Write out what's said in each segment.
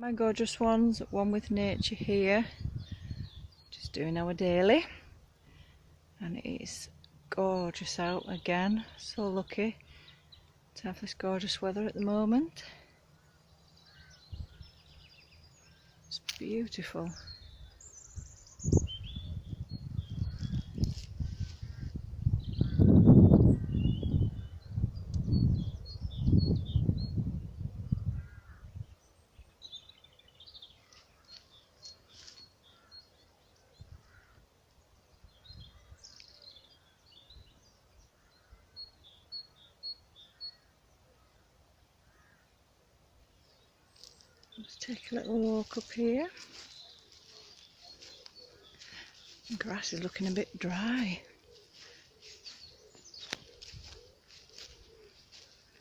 My gorgeous ones, one with nature here, just doing our daily, and it is gorgeous out again. So lucky to have this gorgeous weather at the moment. It's beautiful. Let's take a little walk up here. The grass is looking a bit dry.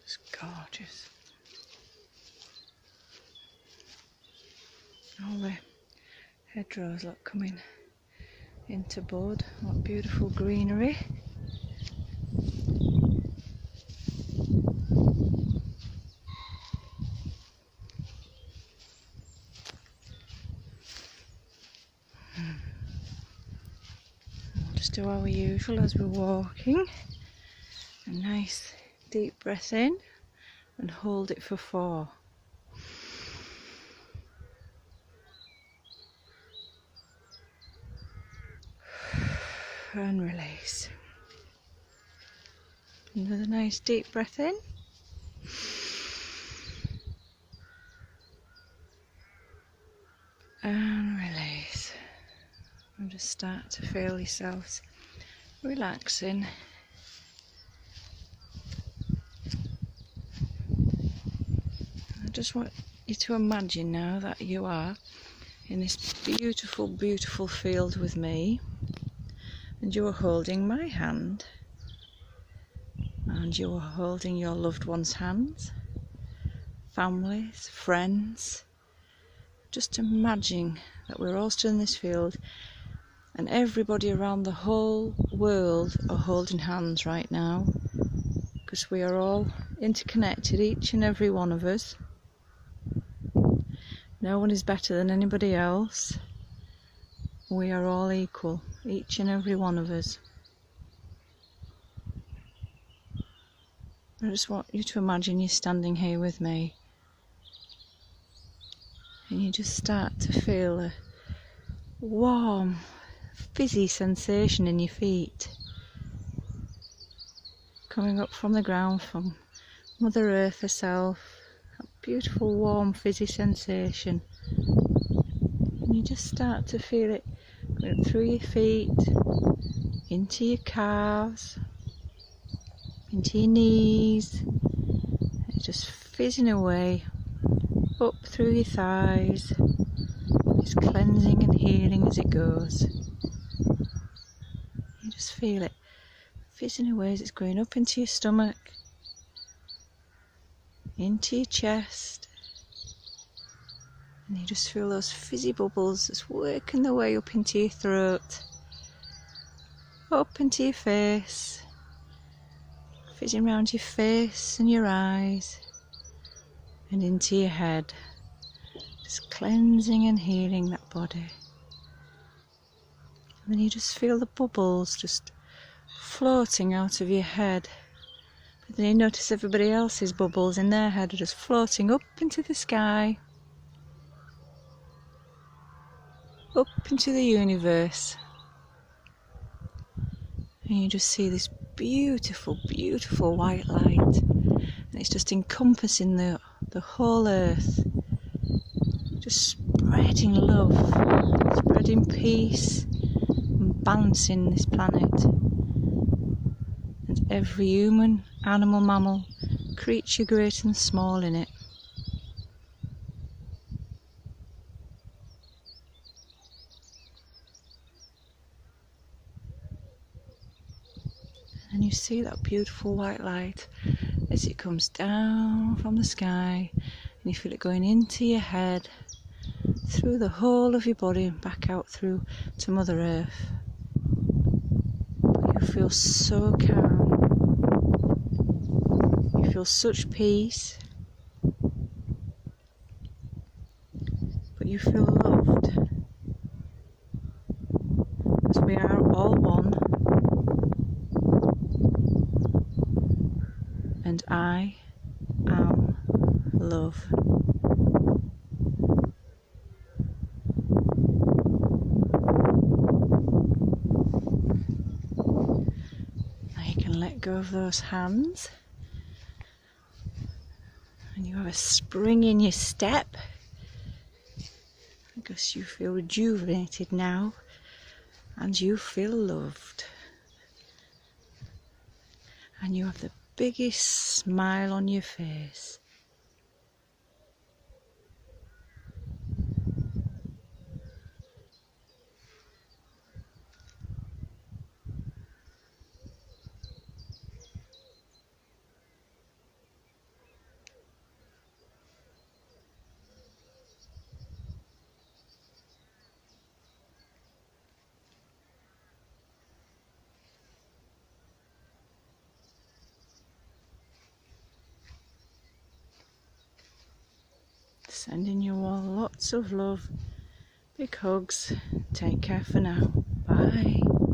It's gorgeous. All the hedgerows look coming into bud. What beautiful greenery. Just do our usual as we're walking. A nice deep breath in and hold it for 4. And release. Another nice deep breath in. And release. And just start to feel yourselves relaxing. I just want you to imagine now that you are in this beautiful, beautiful field with me, and you are holding my hand, and you are holding your loved ones' hands, families, friends. Just imagine that we're all still in this field, and everybody around the whole world are holding hands right now, because we are all interconnected, each and every one of us. No one is better than anybody else. We are all equal, each and every one of us. I just want you to imagine you're standing here with me, and you just start to feel a warm, fizzy sensation in your feet, coming up from the ground, from Mother Earth herself. That beautiful, warm, fizzy sensation. And you just start to feel it going up through your feet, into your calves, into your knees. It's just fizzing away, up through your thighs. It's cleansing and healing as it goes. You just feel it fizzing away as it's going up into your stomach, into your chest, and you just feel those fizzy bubbles just working their way up into your throat, up into your face, fizzing around your face and your eyes, and into your head, just cleansing and healing that body. And then you just feel the bubbles just floating out of your head. But then you notice everybody else's bubbles in their head are just floating up into the sky, up into the universe. And you just see this beautiful, beautiful white light. And it's just encompassing the whole earth. Just spreading love, spreading peace, and balancing this planet. And every human, animal, mammal, creature great and small in it. And you see that beautiful white light as it comes down from the sky, and you feel it going into your head, through the whole of your body and back out through to Mother Earth. But you feel so calm. You feel such peace. you feel loved, because we are all one, and I am love. Now you can let go of those hands, and you have a spring in your step, because you feel rejuvenated now and you feel loved, and you have the biggest smile on your face. Sending you all lots of love, big hugs. Take care for now. Bye.